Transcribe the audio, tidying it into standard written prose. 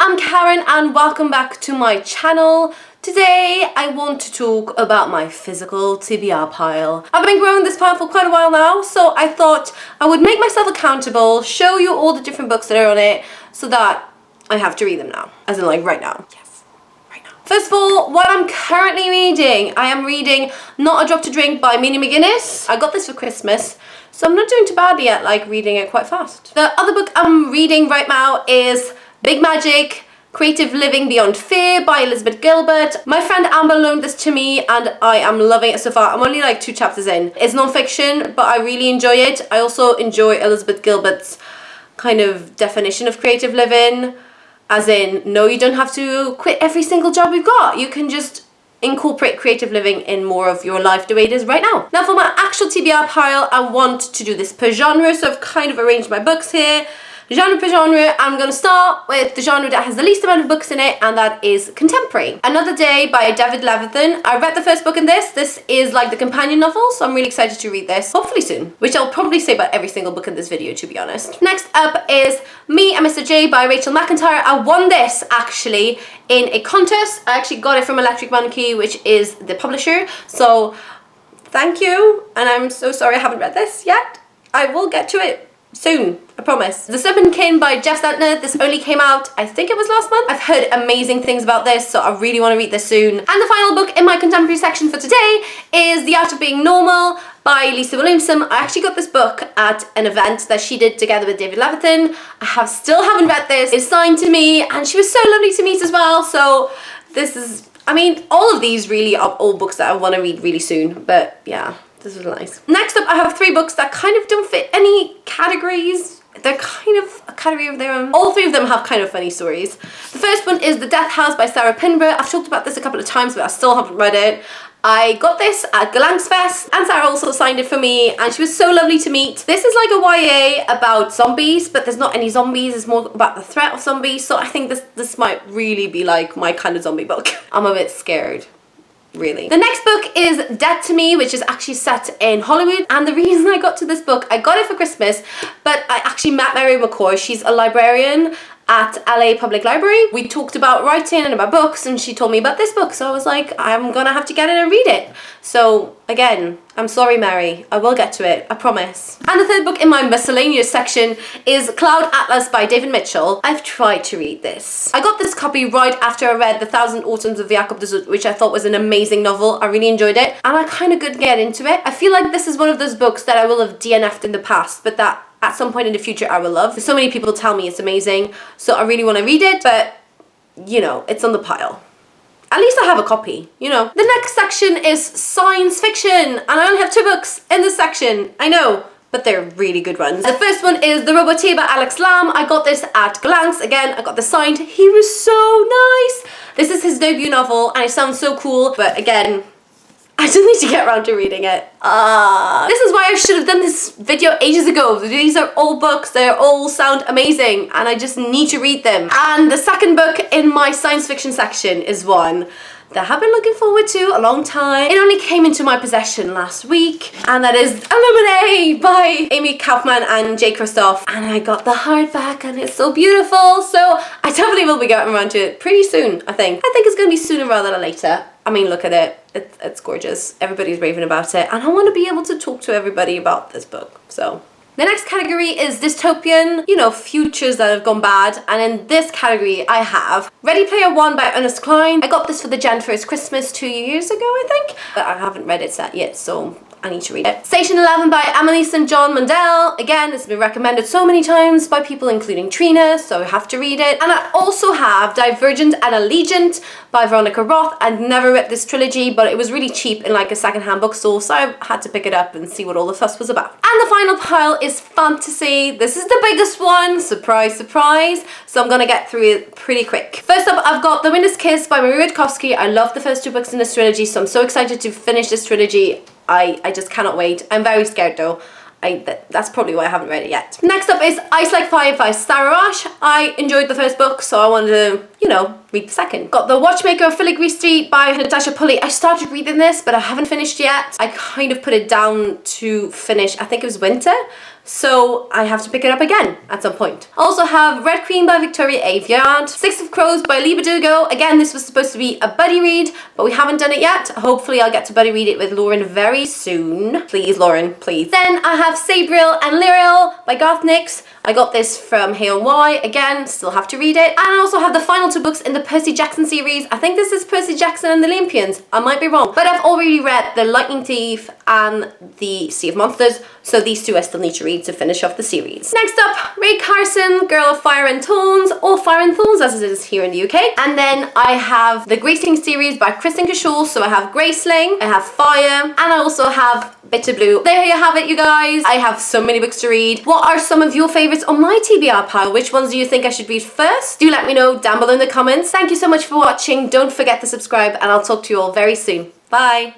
I'm Karen and welcome back to my channel. Today I want to talk about my physical TBR pile. I've been growing this pile for quite a while now, so I thought I would make myself accountable, show you all the different books that are on it so that I have to read them now, as in like right now. Yes, right now. First of all, what I'm currently reading, I am reading Not a Drop to Drink by Minnie McGuinness. I got this for Christmas, so I'm not doing too badly at like reading it quite fast. The other book I'm reading right now is Big Magic, Creative Living Beyond Fear by Elizabeth Gilbert. My friend Amber loaned this to me and I am loving it so far. I'm only like 2 chapters in. It's non-fiction, but I really enjoy it. I also enjoy Elizabeth Gilbert's kind of definition of creative living, as in, no, you don't have to quit every single job you've got. You can just incorporate creative living in more of your life the way it is right now. Now for my actual TBR pile, I want to do this per genre, so I've kind of arranged my books here. Genre per genre, I'm going to start with the genre that has the least amount of books in it, and that is contemporary. Another Day by David Levithan. I read the first book in this. This is like the companion novel, so I'm really excited to read this, hopefully soon, which I'll probably say about every single book in this video, to be honest. Next up is Me and Mr. J by Rachel McIntyre. I won this actually in a contest. I actually got it from Electric Monkey, which is the publisher, so thank you, and I'm so sorry I haven't read this yet. I will get to it soon, I promise. The Serpent King by Jeff Sentner. This only came out, I think it was last month. I've heard amazing things about this, so I really want to read this soon. And the final book in my contemporary section for today is The Art of Being Normal by Lisa Williamson. I actually got this book at an event that she did together with David Levithan. I still haven't read this. It's signed to me and she was so lovely to meet as well, so this is, I mean, all of these really are all books that I want to read really soon, but yeah. This was nice. Next up, I have 3 books that kind of don't fit any categories. They're kind of a category of their own. All 3 of them have kind of funny stories. The first one is The Death House by Sarah Pinborough. I've talked about this a couple of times, but I still haven't read it. I got this at Galangsfest and Sarah also signed it for me and she was so lovely to meet. This is like a YA about zombies, but there's not any zombies. It's more about the threat of zombies. So I think this might really be like my kind of zombie book. I'm a bit scared. Really. The next book is Dead to Me, which is actually set in Hollywood, and the reason I got to this book, I got it for Christmas, but I actually met Mary McCoy. She's a librarian at LA Public Library. We talked about writing and about books and she told me about this book, so I was like, I'm gonna have to get it and read it. So again, I'm sorry Mary, I will get to it, I promise. And the third book in my miscellaneous section is Cloud Atlas by David Mitchell. I've tried to read this. I got this copy right after I read The Thousand Autumns of Jacob de Zoet, which I thought was an amazing novel. I really enjoyed it and I kind of could get into it. I feel like this is one of those books that I will have DNF'd in the past, but that at some point in the future I will love. So many people tell me it's amazing, so I really want to read it, but you know, it's on the pile. At least I have a copy, you know. The next section is science fiction, and I only have 2 books in this section, I know, but they're really good ones. The first one is The Roboteer by Alex Lamb. I got this at Galanx. Again, I got this signed. He was so nice. This is his debut novel and it sounds so cool, but again, I just need to get around to reading it. This is why I should have done this video ages ago. These are all books, they all sound amazing and I just need to read them. And the second book in my science fiction section is one that I've been looking forward to a long time. It only came into my possession last week, and that is Illuminate by Amy Kaufman and Jay Kristoff. And I got the hardback and it's so beautiful, so I definitely will be getting around to it pretty soon, I think. I think it's gonna be sooner rather than later. I mean, look at it. It's gorgeous. Everybody's raving about it, and I want to be able to talk to everybody about this book, so. The next category is dystopian, you know, futures that have gone bad, and in this category I have Ready Player One by Ernest Cline. I got this for the Jan First Christmas 2 years ago, I think, but I haven't read it yet, so I need to read it. Station 11 by Emily St. John Mandel. Again, it's been recommended so many times by people, including Trina, so I have to read it. And I also have Divergent and Allegiant by Veronica Roth. I'd never read this trilogy, but it was really cheap in like a secondhand bookstore, so I had to pick it up and see what all the fuss was about. And the final pile is fantasy. This is the biggest one, surprise, surprise. So I'm gonna get through it pretty quick. First up, I've got The Winter's Kiss by Marie Rudkowski. I love the first 2 books in this trilogy, so I'm so excited to finish this trilogy. I just cannot wait. I'm very scared though. That's probably why I haven't read it yet. Next up is Ice Like Fire by Sarah Rush. I enjoyed the first book, so I wanted to, you know, read the second. Got The Watchmaker of Filigree Street by Natasha Pulley. I started reading this, but I haven't finished yet. I kind of put it down to finish, I think it was winter. so I have to pick it up again at some point. I also have Red Queen by Victoria Aveyard, Six of Crows by Lee Bardugo. Again, this was supposed to be a buddy read, but we haven't done it yet. Hopefully I'll get to buddy read it with Lauren very soon. Please, Lauren, please. Then I have Sabriel and Lyriel by Garth Nix. I got this from Hay on Y. Again, still have to read it. And I also have the final 2 books in the Percy Jackson series. I think this is Percy Jackson and the Olympians. I might be wrong. But I've already read The Lightning Thief and The Sea of Monsters, so these 2 I still need to read to finish off the series. Next up, Ray Carson, Girl of Fire and Thorns, or Fire and Thorns as it is here in the UK. And then I have the Graceling series by Kristen Cashel, so I have Graceling, I have Fire, and I also have Bitter Blue. There you have it, you guys. I have so many books to read. What are some of your favorites on my TBR pile? Which ones do you think I should read first? Do let me know down below in the comments. Thank you so much for watching. Don't forget to subscribe, and I'll talk to you all very soon. Bye.